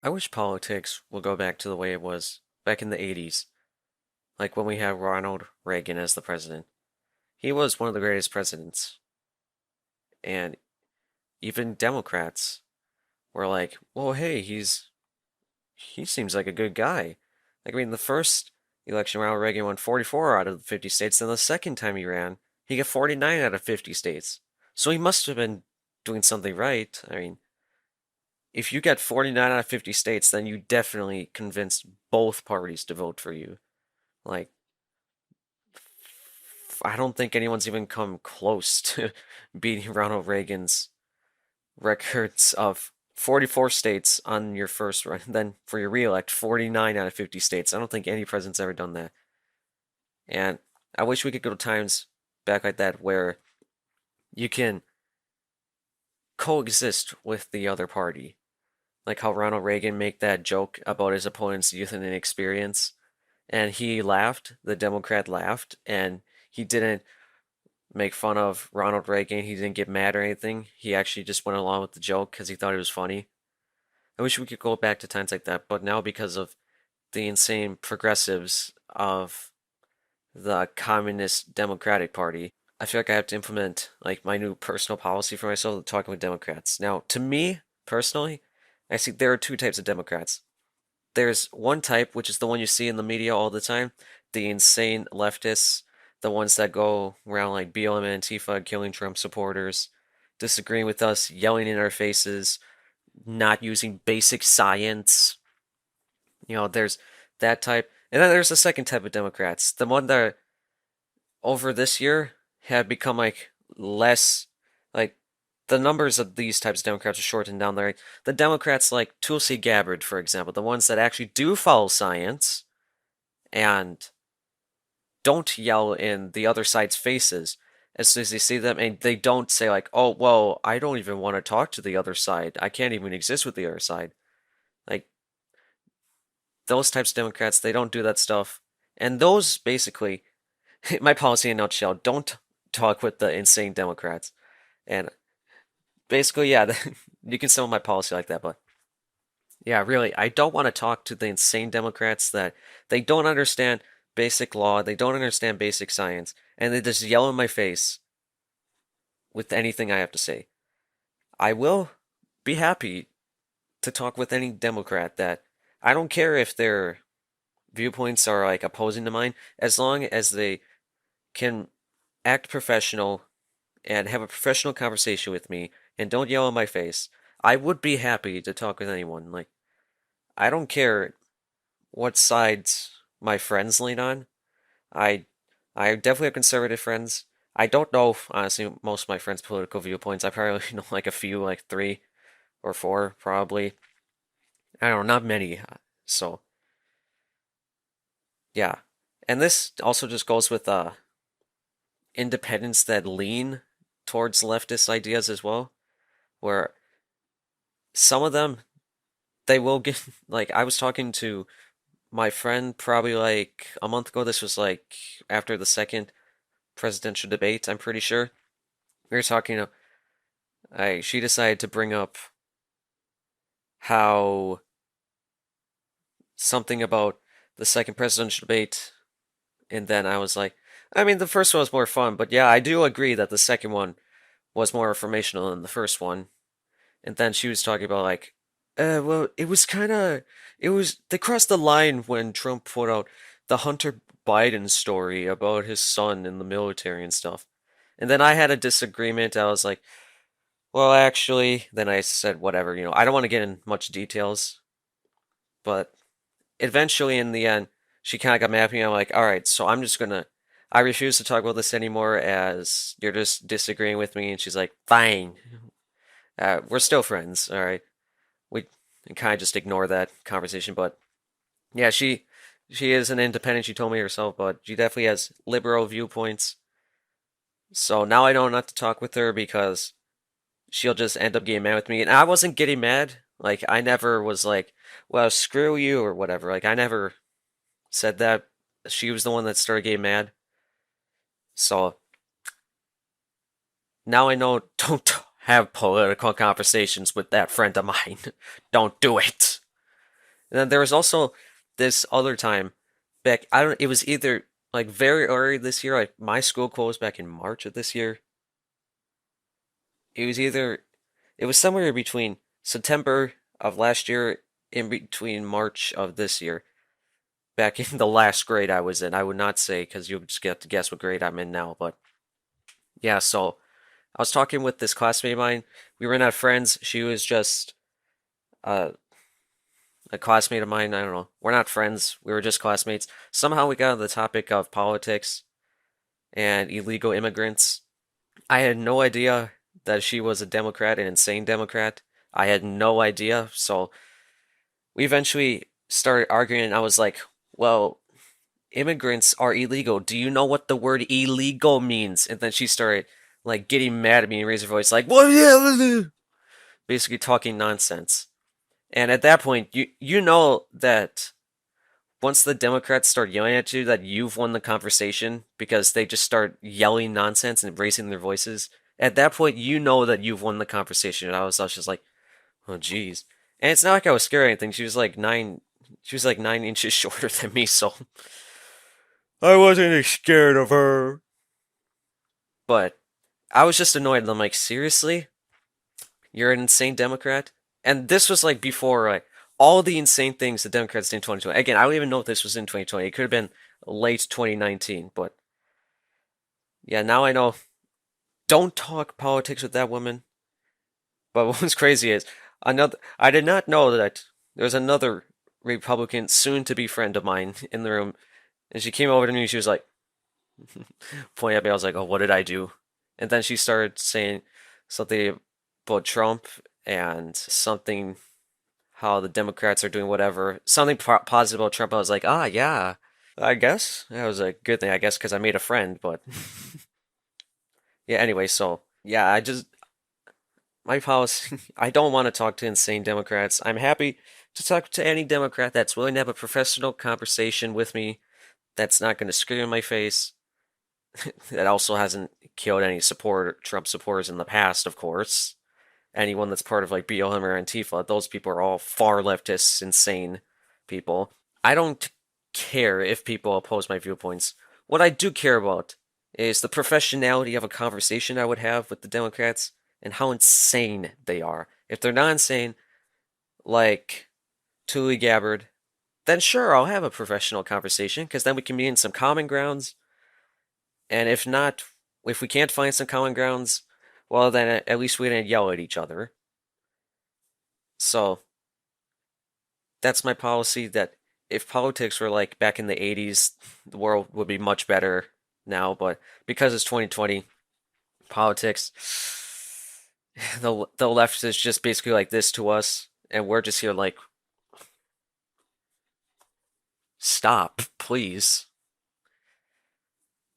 I wish politics will go back to the way it was back in the 80s, like when we had Ronald Reagan as the president. He was one of the greatest presidents, and even Democrats were like, "Well, hey, he seems like a good guy." Like, I mean, the first election, Ronald Reagan won 44 out of the 50 states. Then the second time he ran, he got 49 out of 50 states. So he must have been doing something right. I mean, if you get 49 out of 50 states, then you definitely convinced both parties to vote for you. Like, I don't think anyone's even come close to beating Ronald Reagan's records of 44 states on your first run, then for your reelect, 49 out of 50 states. I don't think any president's ever done that. And I wish we could go to times back like that where you can coexist with the other party. Like how Ronald Reagan made that joke about his opponent's youth and inexperience. And he laughed, the Democrat laughed, and he didn't make fun of Ronald Reagan. He didn't get mad or anything. He actually just went along with the joke because he thought it was funny. I wish we could go back to times like that, but now because of the insane progressives of the Communist Democratic Party, I feel like I have to implement like my new personal policy for myself, talking with Democrats. Now, to me personally, I see there are two types of Democrats. There's one type, which is the one you see in the media all the time, the insane leftists, the ones that go around like BLM and Antifa, killing Trump supporters, disagreeing with us, yelling in our faces, not using basic science. There's that type. And then there's the second type of Democrats, the one that over this year have become like less, like the numbers of these types of Democrats are shortened down there. The Democrats like Tulsi Gabbard, for example, the ones that actually do follow science and don't yell in the other side's faces as soon as they see them, and they don't say like, "Oh, well, I don't even want to talk to the other side. I can't even exist with the other side." Like those types of Democrats, they don't do that stuff. And those basically, my policy in a nutshell, don't talk with the insane Democrats. And basically, yeah, you can sum up my policy like that, but yeah, really, I don't want to talk to the insane Democrats that they don't understand basic law, they don't understand basic science, and they just yell in my face with anything I have to say. I will be happy to talk with any Democrat that I don't care if their viewpoints are like opposing to mine, as long as they can act professional and have a professional conversation with me and don't yell in my face. I would be happy to talk with anyone. Like, I don't care what sides my friends lean on. I I definitely have conservative friends. I don't know, honestly, most of my friends' political viewpoints. I probably know like a few, like three or four, probably. I don't know, not many. So, yeah. And this also just goes with independents that lean towards leftist ideas as well, where some of them they will get like I was talking to my friend probably like a month ago. This was like after the second presidential debate, I'm pretty sure. We were talking she decided to bring up how something about the second presidential debate, and then I was like, I mean, the first one was more fun, but yeah, I do agree that the second one was more informational than the first one. And then she was talking about like, well, they crossed the line when Trump put out the Hunter Biden story about his son in the military and stuff. And then I had a disagreement. I was like, well, actually, then I said, whatever, I don't want to get in much details, but eventually in the end, she kind of got mad at me. I'm like, all right, so I refuse to talk about this anymore as you're just disagreeing with me. And she's like, fine, we're still friends, all right. We kind of just ignore that conversation. But yeah, she is an independent. She told me herself, but she definitely has liberal viewpoints. So now I know not to talk with her because she'll just end up getting mad with me. And I wasn't getting mad. Like I never was like, well, screw you or whatever. Like I never said that. She was the one that started getting mad. So now I know don't have political conversations with that friend of mine. Don't do it. And then there was also this other time back, I don't, it was either like very early this year, like my school closed back in March of this year. It was either, it was somewhere between September of last year in between March of this year, back in the last grade I was in. I would not say because you'll just get to guess what grade I'm in now, but yeah, so I was talking with this classmate of mine. We were not friends. She was just uh, a classmate of mine. I don't know. We're not friends. We were just classmates. Somehow we got on the topic of politics and illegal immigrants. I had no idea that she was a Democrat, an insane Democrat. I had no idea. So we eventually started arguing, and I was like, well, immigrants are illegal. Do you know what the word illegal means? And then she started like getting mad at me and raised her voice, like, "What? Yeah," basically talking nonsense. And at that point, you know that once the Democrats start yelling at you, that you've won the conversation because they just start yelling nonsense and raising their voices. At that point, you know that you've won the conversation. And I was just like, oh, geez. And it's not like I was scared or anything. She was like 9 inches shorter than me, so I wasn't scared of her. But I was just annoyed. I'm like, seriously? You're an insane Democrat? And this was like before like all the insane things the Democrats did in 2020. Again, I don't even know if this was in 2020. It could have been late 2019, but yeah, now I know. Don't talk politics with that woman. But what's crazy is another. I did not know that there was another Republican, soon-to-be friend of mine in the room, and she came over to me. And she was like, pointing at me. I was like, "Oh, what did I do?" And then she started saying something about Trump and something how the Democrats are doing whatever, something positive about Trump. I was like, ah, yeah, I guess that was a good thing. I guess because I made a friend. But yeah, anyway, so yeah, I just my policy. I don't want to talk to insane Democrats. I'm happy to talk to any Democrat that's willing to have a professional conversation with me. That's not going to scream in my face. That also hasn't killed any Trump supporters in the past, of course. Anyone that's part of like BLM or Antifa, those people are all far leftists, insane people. I don't care if people oppose my viewpoints. What I do care about is the professionality of a conversation I would have with the Democrats and how insane they are. If they're not insane, like Tully Gabbard, then sure, I'll have a professional conversation because then we can be in some common grounds. And if not, if we can't find some common grounds, well, then at least we didn't yell at each other. So that's my policy that if politics were like back in the 80s, the world would be much better now. But because it's 2020, politics, the left is just basically like this to us, and we're just here like, stop, please.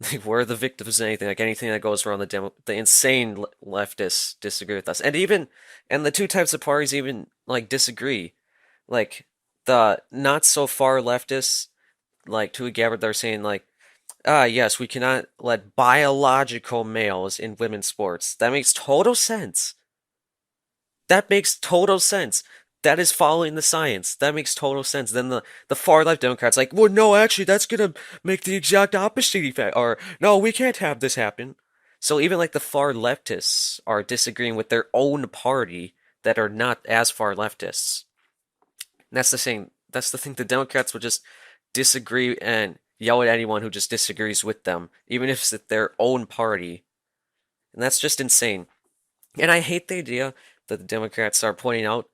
Like we're the victims of anything, like anything that goes wrong, the insane leftists disagree with us, and even and the two types of parties even like disagree. Like the not so far leftists, like Tully Gabbard, they're saying like, ah, yes, we cannot let biological males in women's sports. That makes total sense. That makes total sense. That is following the science. That makes total sense. Then the far left Democrats like, well, no, actually, that's gonna make the exact opposite effect. Or no, we can't have this happen. So even like the far leftists are disagreeing with their own party that are not as far leftists. And that's the thing. That's the thing. The Democrats will just disagree and yell at anyone who just disagrees with them, even if it's their own party. And that's just insane. And I hate the idea that the Democrats are pointing out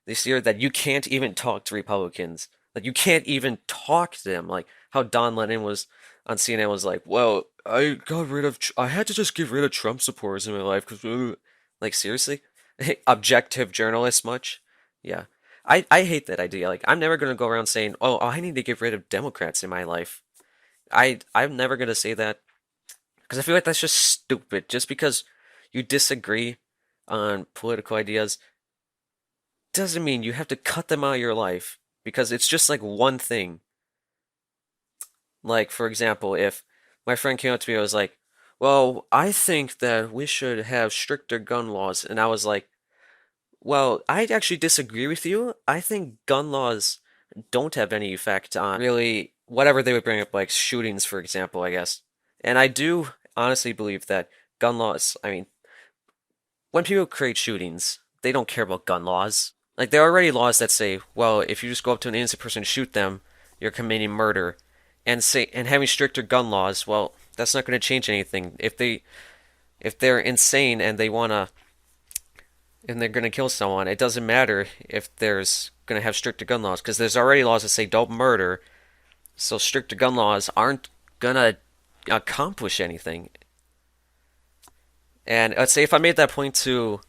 this year that you can't even talk to Republicans. Like you can't even talk to them. Like how Don Lemon was on CNN was like, "Well, I had to just get rid of Trump supporters in my life because, like seriously, objective journalists much? Yeah, I hate that idea. Like I'm never gonna go around saying, oh, I need to get rid of Democrats in my life. I'm never gonna say that because I feel like that's just stupid. Just because you disagree on political ideas doesn't mean you have to cut them out of your life because it's just like one thing. Like, for example, if my friend came up to me and was like, well, I think that we should have stricter gun laws. And I was like, well, I actually disagree with you. I think gun laws don't have any effect on really whatever they would bring up, like shootings, for example, I guess. And I do honestly believe that gun laws, I mean, when people create shootings, they don't care about gun laws. Like, there are already laws that say, well, if you just go up to an innocent person and shoot them, you're committing murder. And having stricter gun laws, well, that's not going to change anything. If they're insane and they're going to kill someone, it doesn't matter if there's going to have stricter gun laws, because there's already laws that say don't murder. So stricter gun laws aren't going to accomplish anything. And let's say if I made that point to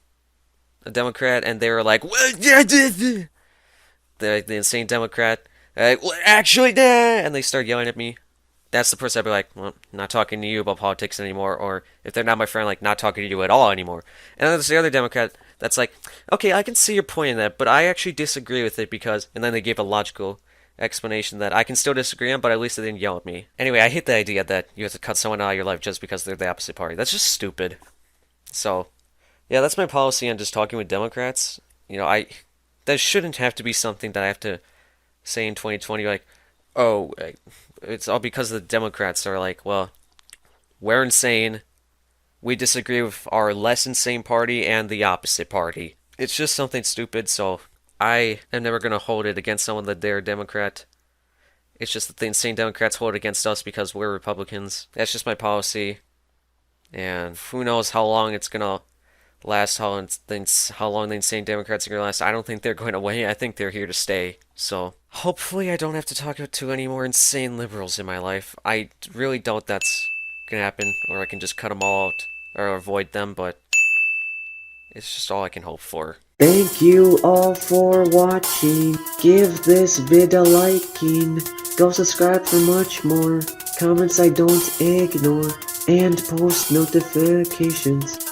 a Democrat and they were like, well, the insane Democrat, well, actually, and they start yelling at me, that's the person I'd be like, well, not talking to you about politics anymore. Or if they're not my friend, like, not talking to you at all anymore. And then there's the other Democrat that's like, okay, I can see your point in that, but I actually disagree with it because, and then they gave a logical explanation that I can still disagree on, but at least they didn't yell at me. Anyway, I hate the idea that you have to cut someone out of your life just because they're the opposite party. That's just stupid. So, yeah, that's my policy on just talking with Democrats. That shouldn't have to be something that I have to say in 2020, like, oh, it's all because the Democrats are like, well, we're insane. We disagree with our less insane party and the opposite party. It's just something stupid, so I am never going to hold it against someone that they're a Democrat. It's just that the insane Democrats hold it against us because we're Republicans. That's just my policy. And who knows how long it's going to last, how long the insane Democrats are going to last. I don't think they're going away. I think they're here to stay. So hopefully I don't have to talk to any more insane liberals in my life. I really doubt that's going to happen, or I can just cut them all out or avoid them, but it's just all I can hope for. Thank you all for watching. Give this vid a liking. Go subscribe for much more. Comments I don't ignore. And post notifications.